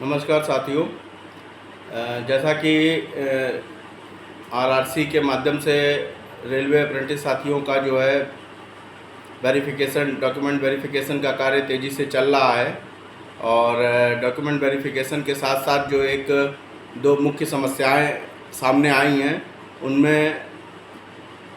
नमस्कार साथियों। जैसा कि आरआरसी के माध्यम से रेलवे अप्रेंटिस साथियों का जो है डॉक्यूमेंट वेरिफिकेशन का कार्य तेज़ी से चल रहा है और डॉक्यूमेंट वेरिफिकेशन के साथ साथ जो एक दो मुख्य समस्याएं सामने आई हैं, उनमें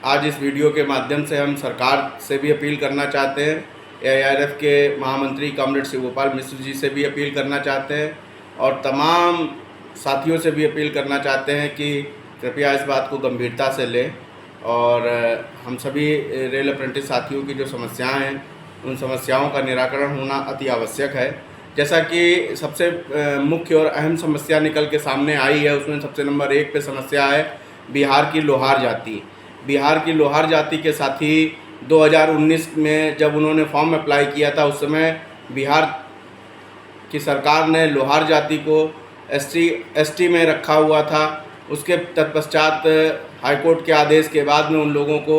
आज इस वीडियो के माध्यम से हम सरकार से भी अपील करना चाहते हैं, एआईआरएफ के महामंत्री कॉमरेड शिव गोपाल मिश्र जी से भी अपील करना चाहते हैं और तमाम साथियों से भी अपील करना चाहते हैं कि कृपया इस बात को गंभीरता से लें और हम सभी रेल अप्रेंटिस साथियों की जो समस्याएं हैं, उन समस्याओं का निराकरण होना अति आवश्यक है। जैसा कि सबसे मुख्य और अहम समस्या निकल के सामने आई है, उसमें सबसे नंबर 1 पे समस्या है बिहार की लोहार जाति। बिहार की लोहार जाति के साथी 2019 में जब उन्होंने फॉर्म अप्लाई किया था, उस समय बिहार की सरकार ने लोहार जाति को एसटी में रखा हुआ था। उसके तत्पश्चात हाईकोर्ट के आदेश के बाद में उन लोगों को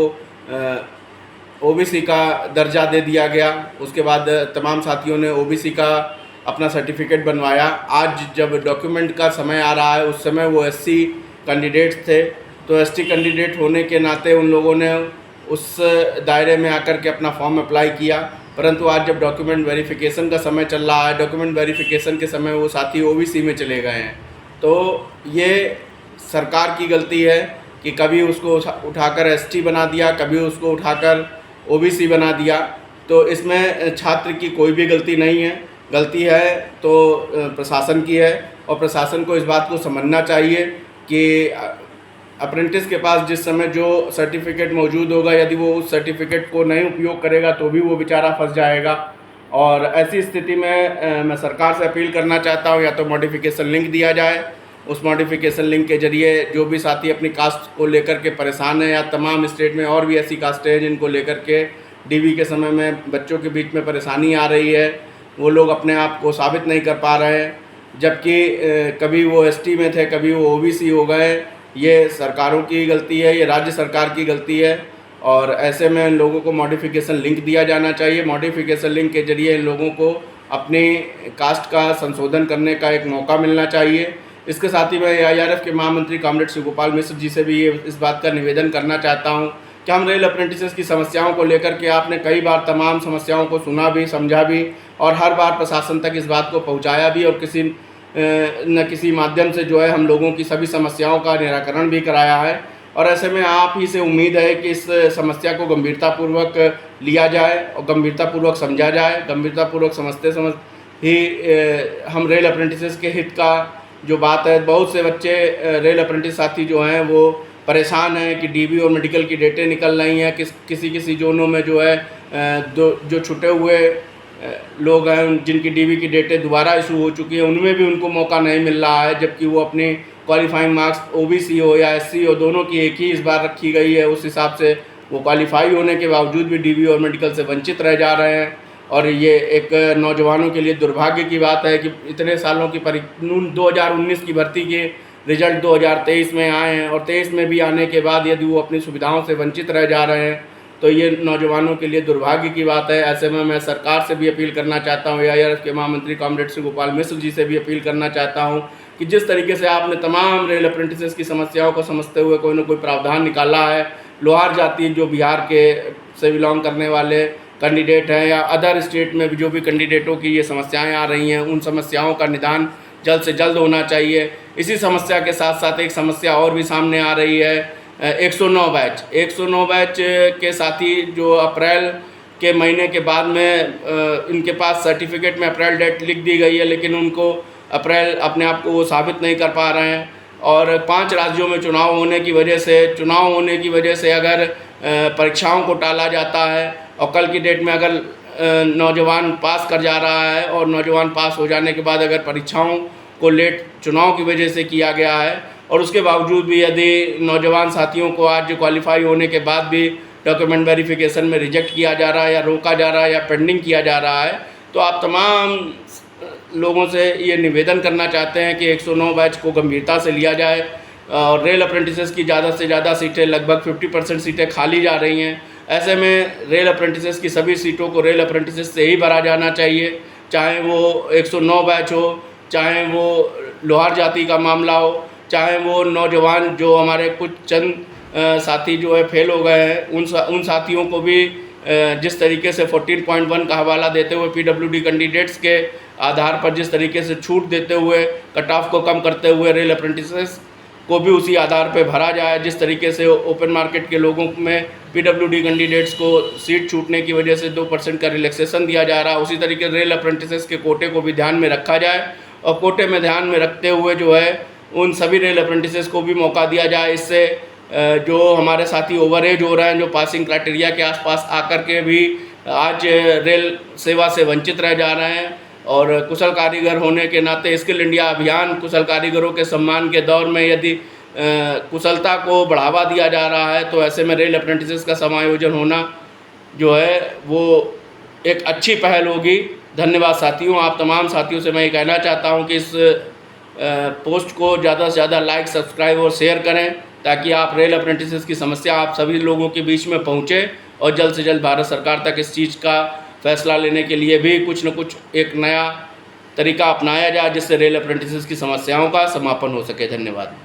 ओबीसी का दर्जा दे दिया गया। उसके बाद तमाम साथियों ने ओबीसी का अपना सर्टिफिकेट बनवाया। आज जब डॉक्यूमेंट का समय आ रहा है, उस समय वो एससी कैंडिडेट्स थे, तो एसटी कैंडिडेट होने के नाते उन लोगों ने उस दायरे में आकर के अपना फॉर्म अप्लाई किया। परंतु आज जब डॉक्यूमेंट वेरिफिकेशन का समय चल रहा है, डॉक्यूमेंट वेरिफिकेशन के समय वो साथी ओबीसी में चले गए हैं। तो ये सरकार की गलती है कि कभी उसको उठाकर एसटी बना दिया, कभी उसको उठाकर ओबीसी बना दिया। तो इसमें छात्र की कोई भी गलती नहीं है, गलती है तो प्रशासन की है और प्रशासन को इस बात को समझना चाहिए कि अप्रेंटिस के पास जिस समय जो सर्टिफिकेट मौजूद होगा, यदि वो उस सर्टिफिकेट को नहीं उपयोग करेगा तो भी वो बेचारा फंस जाएगा। और ऐसी स्थिति में मैं सरकार से अपील करना चाहता हूँ, या तो मॉडिफिकेशन लिंक दिया जाए। उस मॉडिफिकेशन लिंक के जरिए जो भी साथी अपनी कास्ट को लेकर के परेशान है, या तमाम स्टेट में और भी ऐसी कास्टें हैं जिनको लेकर के डीवी के समय में बच्चों के बीच में परेशानी आ रही है, वो लोग अपने आप को साबित नहीं कर पा रहे हैं, जबकि कभी वो एसटी में थे, कभी वो ओबीसी हो गए। ये सरकारों की गलती है, ये राज्य सरकार की गलती है और ऐसे में इन लोगों को मॉडिफिकेशन लिंक दिया जाना चाहिए। मॉडिफिकेशन लिंक के जरिए इन लोगों को अपनी कास्ट का संशोधन करने का एक मौका मिलना चाहिए। इसके साथ ही मैं एआईआरएफ के महामंत्री कॉमरेड शिव गोपाल मिश्र जी से भी इस बात का निवेदन करना चाहता हूँ कि हम रेल अप्रेंटिसेस की समस्याओं को लेकर के, आपने कई बार तमाम समस्याओं को सुना भी, समझा भी और हर बार प्रशासन तक इस बात को पहुँचाया भी और किसी न किसी माध्यम से जो है हम लोगों की सभी समस्याओं का निराकरण भी कराया है। और ऐसे में आप ही से उम्मीद है कि इस समस्या को गंभीरतापूर्वक लिया जाए और गंभीरतापूर्वक समझा जाए। गंभीरतापूर्वक समझते ही हम रेल अप्रेंटिसेस के हित का जो बात है, बहुत से बच्चे रेल अप्रेंटिस साथी जो हैं वो परेशान हैं कि डीबी और मेडिकल की डेटें निकल रही हैं। किसी जोनों में जो है जो छुटे हुए लोग हैं, जिनकी डीबी की डेटें दोबारा इशू हो चुकी हैं, उनमें भी उनको मौका नहीं मिल रहा है, जबकि वो अपने क्वालिफाइंग मार्क्स ओबीसी हो या एससी हो, दोनों की एक ही इस बार रखी गई है। उस हिसाब से वो क्वालिफाई होने के बावजूद भी डीबी और मेडिकल से वंचित रह जा रहे हैं। और ये एक नौजवानों के लिए दुर्भाग्य की बात है कि इतने सालों की 2019 की भर्ती के रिजल्ट 2023 में आए हैं और 23 में भी आने के बाद यदि वो अपनी सुविधाओं से वंचित रह जा रहे हैं, तो ये नौजवानों के लिए दुर्भाग्य की बात है। ऐसे में मैं सरकार से भी अपील करना चाहता हूँ, एआईआरएफ के महामंत्री कॉमरेड शिव गोपाल मिश्र जी से भी अपील करना चाहता हूँ कि जिस तरीके से आपने तमाम रेल अप्रेंटिसेस की समस्याओं को समझते हुए कोई ना कोई प्रावधान निकाला है, लोहार जाति जो बिहार के से बिलोंग करने वाले कैंडिडेट हैं या अदर स्टेट में भी जो भी कैंडिडेटों की ये समस्याएं आ रही हैं, उन समस्याओं का निदान जल्द से जल्द होना चाहिए। इसी समस्या के साथ साथ एक समस्या और भी सामने आ रही है, 109 बैच के साथी जो अप्रैल के महीने के बाद में इनके पास सर्टिफिकेट में अप्रैल डेट लिख दी गई है, लेकिन उनको अप्रैल अपने आप को वो साबित नहीं कर पा रहे हैं। और 5 राज्यों में चुनाव होने की वजह से अगर परीक्षाओं को टाला जाता है और कल की डेट में अगर नौजवान पास कर जा रहा है और नौजवान पास हो जाने के बाद अगर परीक्षाओं को लेट चुनाव की वजह से किया गया है और उसके बावजूद भी यदि नौजवान साथियों को आज क्वालिफाई होने के बाद भी डॉक्यूमेंट वेरिफिकेशन में रिजेक्ट किया जा रहा है या रोका जा रहा है या पेंडिंग किया जा रहा है, तो आप तमाम लोगों से ये निवेदन करना चाहते हैं कि 109 बैच को गंभीरता से लिया जाए। और रेल अप्रेंटिसेस की ज़्यादा से ज़्यादा सीटें, लगभग 50% सीटें खाली जा रही हैं। ऐसे में रेल अप्रेंटिसेस की सभी सीटों को रेल अप्रेंटिसेस से ही भरा जाना चाहिए, चाहे वो 109 बैच हो चाहे वो लोहार जाति का मामला हो, चाहे वो नौजवान जो हमारे कुछ चंद साथी जो है फेल हो गए हैं, उन साथियों को भी जिस तरीके से 14.1 का हवाला देते हुए पीडब्ल्यूडी कैंडिडेट्स के आधार पर जिस तरीके से छूट देते हुए कट ऑफ को कम करते हुए रेल अप्रेंटिसेस को भी उसी आधार पर भरा जाए, जिस तरीके से ओपन मार्केट के लोगों में पीडब्ल्यूडी कैंडिडेट्स को सीट छूटने की वजह से 2% का रिलैक्सेशन दिया जा रहा है, उसी तरीके रेल अप्रेंटिसेस के कोटे को भी ध्यान में रखा जाए और कोटे में ध्यान में रखते हुए जो है उन सभी रेल अप्रेंटिसेस को भी मौका दिया जाए। इससे जो हमारे साथी ओवर एज हो रहे हैं, जो पासिंग क्राइटेरिया के आसपास आकर के भी आज रेल सेवा से वंचित रह जा रहे हैं, और कुशल कारीगर होने के नाते स्किल इंडिया अभियान कुशल कारीगरों के सम्मान के दौर में यदि कुशलता को बढ़ावा दिया जा रहा है, तो ऐसे में रेल अप्रेंटिसेस का समायोजन होना जो है वो एक अच्छी पहल होगी। धन्यवाद साथियों। आप तमाम साथियों से मैं ये कहना चाहता हूँ कि इस पोस्ट को ज़्यादा से ज़्यादा लाइक, सब्सक्राइब और शेयर करें, ताकि आप रेल अप्रेंटिसेस की समस्या आप सभी लोगों के बीच में पहुँचे और जल्द से जल्द भारत सरकार तक इस चीज़ का फैसला लेने के लिए भी कुछ न कुछ एक नया तरीका अपनाया जाए, जिससे रेल अप्रेंटिसेस की समस्याओं का समापन हो सके। धन्यवाद।